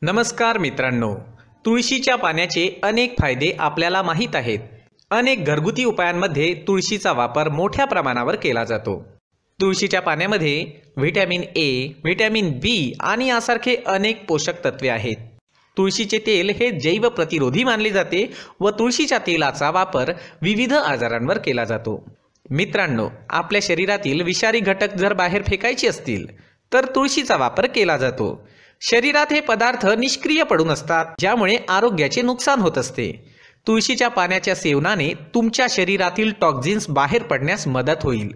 नमस्कार मित्रांनो, तुळशीच्या पाण्याचे अनेक फायदे आपल्याला माहीत आहेत। अनेक घरगुती उपायांमध्ये तुळशीचा वापर मोठ्या प्रमाणावर केला जातो। तुळशीच्या पाण्यामध्ये व्हिटॅमिन ए, व्हिटॅमिन बी आणि यासारखे अनेक पोषक तत्वे आहेत। तुळशीचे तेल हे जैव प्रतिरोधी मानले जाते व तुळशीच्या तेलाचा वापर विविध आजारांवर केला जातो। मित्रांनो, आपल्या शरीरातील विषारी घटक जर बाहेर फेकायचे असतील तर तुळशीचा वापर केला जातो। शरीरात हे पदार्थ निष्क्रिय पडून असतात, ज्यामुळे आरोग्याचे नुकसान होत असते। तुळशीच्या पाण्याच्या सेवनाने तुमच्या शरीरातील टॉक्झिन्स बाहेर पडण्यास मदत होईल।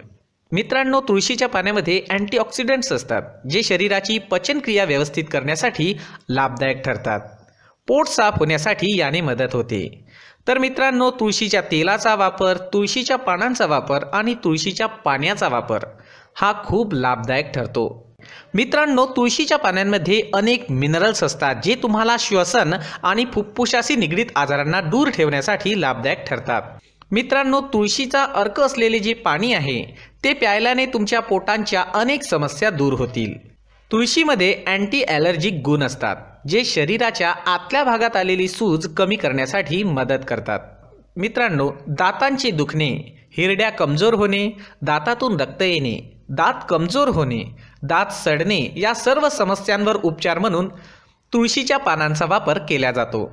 मित्रांनो, तुळशीच्या पाण्यामध्ये अँटीऑक्सिडंट्स असतात, जे शरीराची पचनक्रिया व्यवस्थित करण्यासाठी लाभदायक ठरतात। पोट साफ होण्यासाठी याने मदत होते। तर मित्रांनो, तुळशीच्या तेलाचा वापर, तुळशीच्या पानांचा वापर आणि तुळशीच्या पाण्याचा वापर हा खूप लाभदायक ठरतो। मित्रांनो, तुळशीच्या पानांमध्ये अनेक मिनरल्स असतात, जे तुम्हाला श्वसन आणि फुफ्फुसाशी निगडीत आजारांना दूर ठेवण्यासाठी लाभदायक ठरतात। मित्रांनो, तुळशीचा अर्क असलेले जे पाणी आहे ते प्यायल्याने तुमच्या पोटांच्या अनेक समस्या दूर होतील। तुळशीमध्ये अँटी ॲलर्जिक गुण असतात, जे शरीराच्या आतल्या भागात आलेली सूज कमी करण्यासाठी मदत करतात। मित्रांनो, दातांचे दुखणे, हिरड्या कमजोर होणे, दातातून रक्त येणे, दात कमजोर होणे, दात सडणे या सर्व समस्यांवर उपचार म्हणून तुळशीच्या पानांचा वापर केला जातो।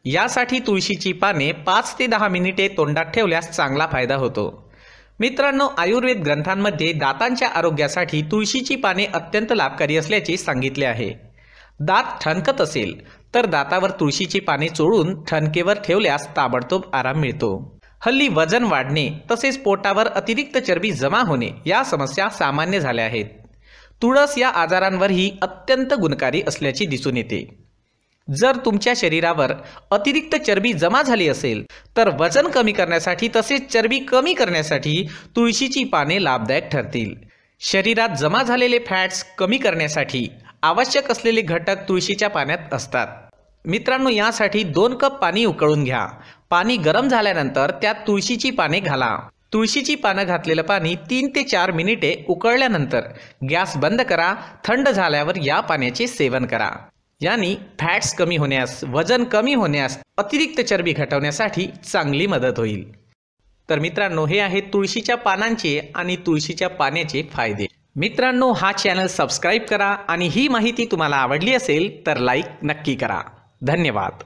यासाठी तुळशीची पाने 5 ते 10 मिनिटे तोंडात ठेवल्यास चांगला फायदा होतो। मित्रांनो, आयुर्वेद ग्रंथांमध्ये दातांच्या आरोग्यासाठी तुळशीची पाने अत्यंत लाभकारी असल्याचे सांगितले आहे। दात ठणकत असेल तर दातावर तुळशीची पाने चोळून ठणकेवर ठेवल्यास ताबडतोब आराम मिळतो। हल्ली वजन वाढणे तसेच पोटावर अतिरिक्त चरबी जमा होणे या समस्या सामान्य झाल्या आहेत। तुळस या आजारांवरही अत्यंत गुणकारी असल्याचे दिसून येते। जर तुमच्या शरीरावर अतिरिक्त चरबी जमा झाली असेल तर वजन कमी करण्यासाठी तसेच चरबी कमी करण्यासाठी तुळशीची पाने लाभदायक ठरतील। शरीरात जमा झालेले फॅट्स कमी करण्यासाठी आवश्यक असलेले घटक तुळशीच्या पाण्यात असतात। मित्रांनो, यासाठी 2 कप पाणी उकळून घ्या। पाणी गरम झाल्यानंतर त्यात तुळशीची पाने घाला। तुळशीची पानं घातलेलं पाणी 3 ते 4 मिनिटे उकळल्यानंतर गॅस बंद करा। थंड झाल्यावर या पाण्याचे सेवन करा। याने फॅट्स कमी होण्यास, वजन कमी होण्यास, अतिरिक्त चरबी घटवण्यासाठी चांगली मदत होईल। तर मित्रांनो, हे आहेत तुळशीच्या पानांचे आणि तुळशीच्या पाण्याचे फायदे। मित्रांनो, हा चॅनल सबस्क्राईब करा आणि ही माहिती तुम्हाला आवडली असेल तर लाईक नक्की करा। धन्यवाद।